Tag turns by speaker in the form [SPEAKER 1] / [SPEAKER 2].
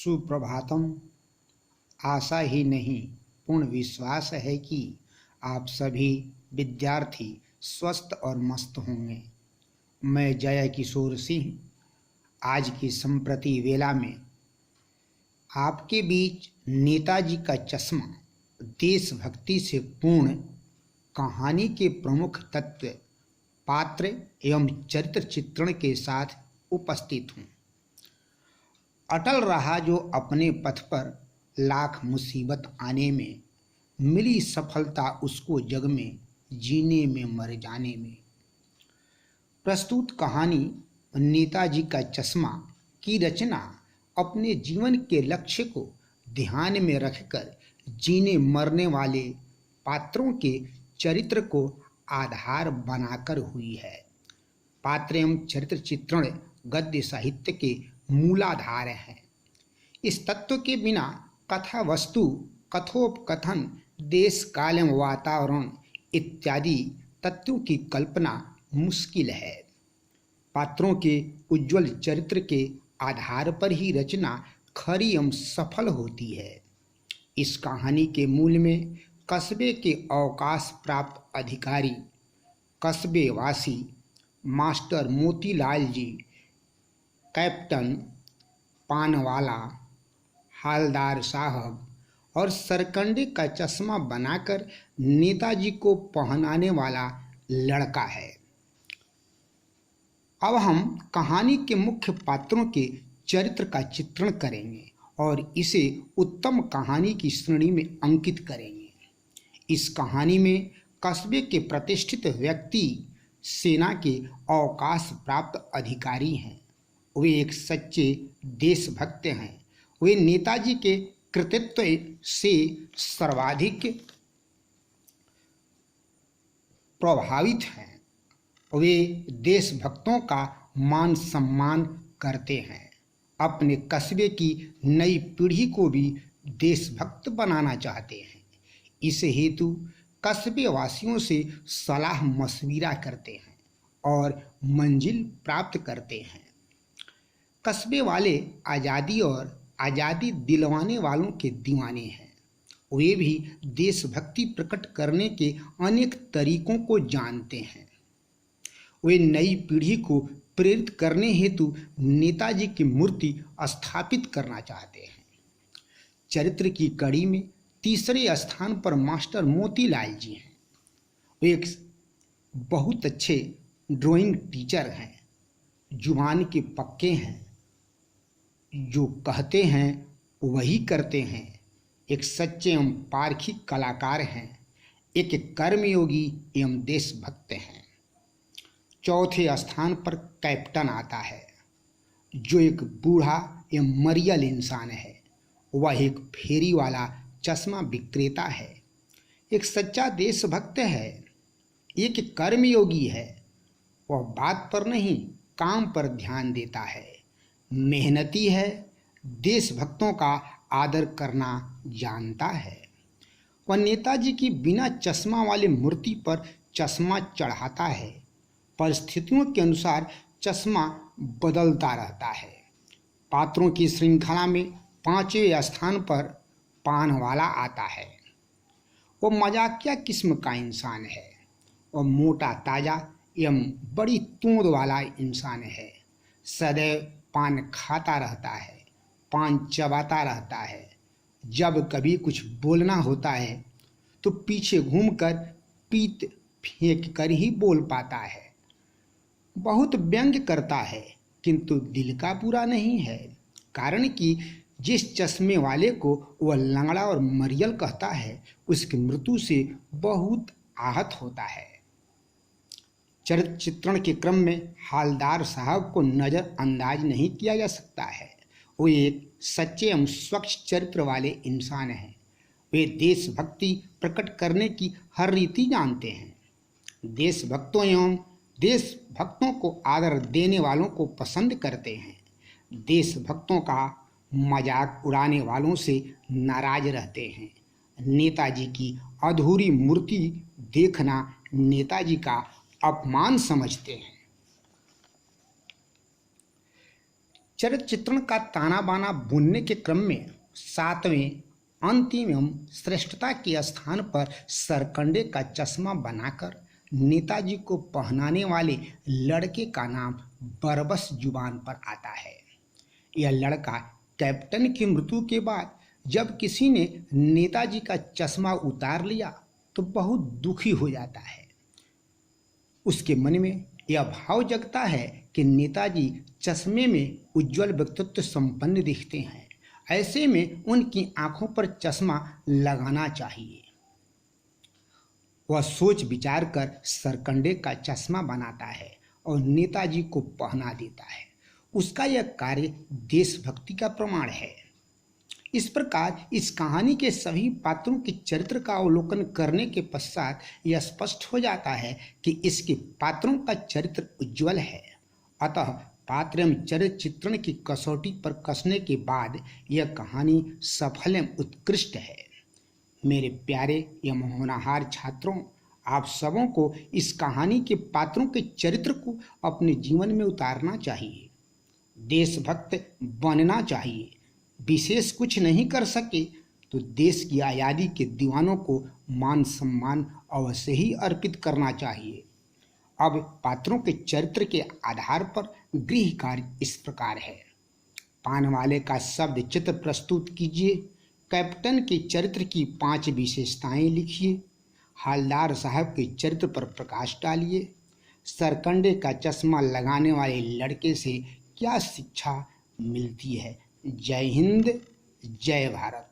[SPEAKER 1] सुप्रभातम। आशा ही नहीं, पूर्ण विश्वास है कि आप सभी विद्यार्थी स्वस्थ और मस्त होंगे। मैं जय किशोर सिंह आज की संप्रति वेला में आपके बीच नेताजी का चश्मा देशभक्ति से पूर्ण कहानी के प्रमुख तत्व, पात्र एवं चरित्र चित्रण के साथ उपस्थित हूँ। अटल रहा जो अपने पथ पर लाख मुसीबत आने में, मिली सफलता उसको जग में जीने में मर जाने में। प्रस्तुत कहानी नेताजी का चश्मा की रचना अपने जीवन के लक्ष्य को ध्यान में रखकर जीने मरने वाले पात्रों के चरित्र को आधार बनाकर हुई है। पात्र एवं चरित्र चित्रण गद्य साहित्य के मूलाधार है। इस तत्व के बिना कथा वस्तु, कथोपकथन, देश काल एवं वातावरण इत्यादि तत्वों की कल्पना मुश्किल है। पात्रों के उज्जवल चरित्र के आधार पर ही रचना खरी एवं सफल होती है। इस कहानी के मूल में कस्बे के अवकाश प्राप्त अधिकारी, कस्बे वासी मास्टर मोतीलाल जी, कैप्टन पानवाला, हालदार साहब और सरकंडे का चश्मा बनाकर नेताजी को पहनाने वाला लड़का है। अब हम कहानी के मुख्य पात्रों के चरित्र का चित्रण करेंगे और इसे उत्तम कहानी की श्रेणी में अंकित करेंगे। इस कहानी में कस्बे के प्रतिष्ठित व्यक्ति सेना के अवकाश प्राप्त अधिकारी हैं। वे एक सच्चे देशभक्त हैं। वे नेताजी के कृतित्व से सर्वाधिक प्रभावित हैं। वे देशभक्तों का मान सम्मान करते हैं। अपने कस्बे की नई पीढ़ी को भी देशभक्त बनाना चाहते हैं। इस हेतु कस्बे वासियों से सलाह मशविरा करते हैं और मंजिल प्राप्त करते हैं। कस्बे वाले आज़ादी और आज़ादी दिलवाने वालों के दीवाने हैं। वे भी देशभक्ति प्रकट करने के अनेक तरीकों को जानते हैं। वे नई पीढ़ी को प्रेरित करने हेतु नेताजी की मूर्ति स्थापित करना चाहते हैं। चरित्र की कड़ी में तीसरे स्थान पर मास्टर मोतीलाल जी हैं। वे एक बहुत अच्छे ड्राइंग टीचर हैं। जुबान के पक्के हैं, जो कहते हैं वही करते हैं। एक सच्चे एवं पारखी कलाकार हैं। एक कर्मयोगी एवं देशभक्त हैं। चौथे स्थान पर कैप्टन आता है, जो एक बूढ़ा एवं मरियल इंसान है। वह एक फेरी वाला चश्मा विक्रेता है। एक सच्चा देशभक्त है। एक कर्मयोगी है। वह बात पर नहीं, काम पर ध्यान देता है। मेहनती है। देशभक्तों का आदर करना जानता है। वह नेताजी की बिना चश्मा वाली मूर्ति पर चश्मा चढ़ाता है। परिस्थितियों के अनुसार चश्मा बदलता रहता है। पात्रों की श्रृंखला में पांचवें स्थान पर पानवाला आता है। वो मजाकिया किस्म का इंसान है। वह मोटा ताजा एवं बड़ी तोंद वाला इंसान है। सदैव पान खाता रहता है, पान चबाता रहता है। जब कभी कुछ बोलना होता है तो पीछे घूमकर पीत फेंक कर ही बोल पाता है। बहुत व्यंग्य करता है, किंतु दिल का पूरा नहीं है। कारण कि जिस चश्मे वाले को वह लंगड़ा और मरियल कहता है, उसकी मृत्यु से बहुत आहत होता है। चरित्र चित्रण के क्रम में हालदार साहब को नज़रअंदाज नहीं किया जा सकता है। वो एक सच्चे एवं स्वच्छ चरित्र वाले इंसान हैं। वे देशभक्ति प्रकट करने की हर रीति जानते हैं। देशभक्तों को आदर देने वालों को पसंद करते हैं। देशभक्तों का मजाक उड़ाने वालों से नाराज रहते हैं। नेताजी की अधूरी मूर्ति देखना नेताजी का अपमान समझते हैं। चरित्र चित्रण का ताना बाना बुनने के क्रम में सातवें अंतिम एवं श्रेष्ठता के स्थान पर सरकंडे का चश्मा बनाकर नेताजी को पहनाने वाले लड़के का नाम बरबस जुबान पर आता है। यह लड़का कैप्टन की मृत्यु के बाद जब किसी ने नेताजी का चश्मा उतार लिया तो बहुत दुखी हो जाता है। उसके मन में यह भाव जगता है कि नेताजी चश्मे में उज्जवल व्यक्तित्व संपन्न दिखते हैं, ऐसे में उनकी आंखों पर चश्मा लगाना चाहिए। वह सोच विचार कर सरकंडे का चश्मा बनाता है और नेताजी को पहना देता है। उसका यह कार्य देशभक्ति का प्रमाण है। इस प्रकार इस कहानी के सभी पात्रों के चरित्र का अवलोकन करने के पश्चात यह स्पष्ट हो जाता है कि इसके पात्रों का चरित्र उज्ज्वल है। अतः पात्र एवं चरित्र चित्रण की कसौटी पर कसने के बाद यह कहानी सफल एवं उत्कृष्ट है। मेरे प्यारे एवं होनहार छात्रों, आप सबों को इस कहानी के पात्रों के चरित्र को अपने जीवन में उतारना चाहिए, देशभक्त बनना चाहिए। विशेष कुछ नहीं कर सके तो देश की आज़ादी के दीवानों को मान सम्मान अवश्य ही अर्पित करना चाहिए। अब पात्रों के चरित्र के आधार पर गृह कार्य इस प्रकार है। पानवाले का शब्द चित्र प्रस्तुत कीजिए। कैप्टन के चरित्र की 5 विशेषताएं लिखिए। हालदार साहब के चरित्र पर प्रकाश डालिए। सरकंडे का चश्मा लगाने वाले लड़के से क्या शिक्षा मिलती है। जय हिंद, जय भारत।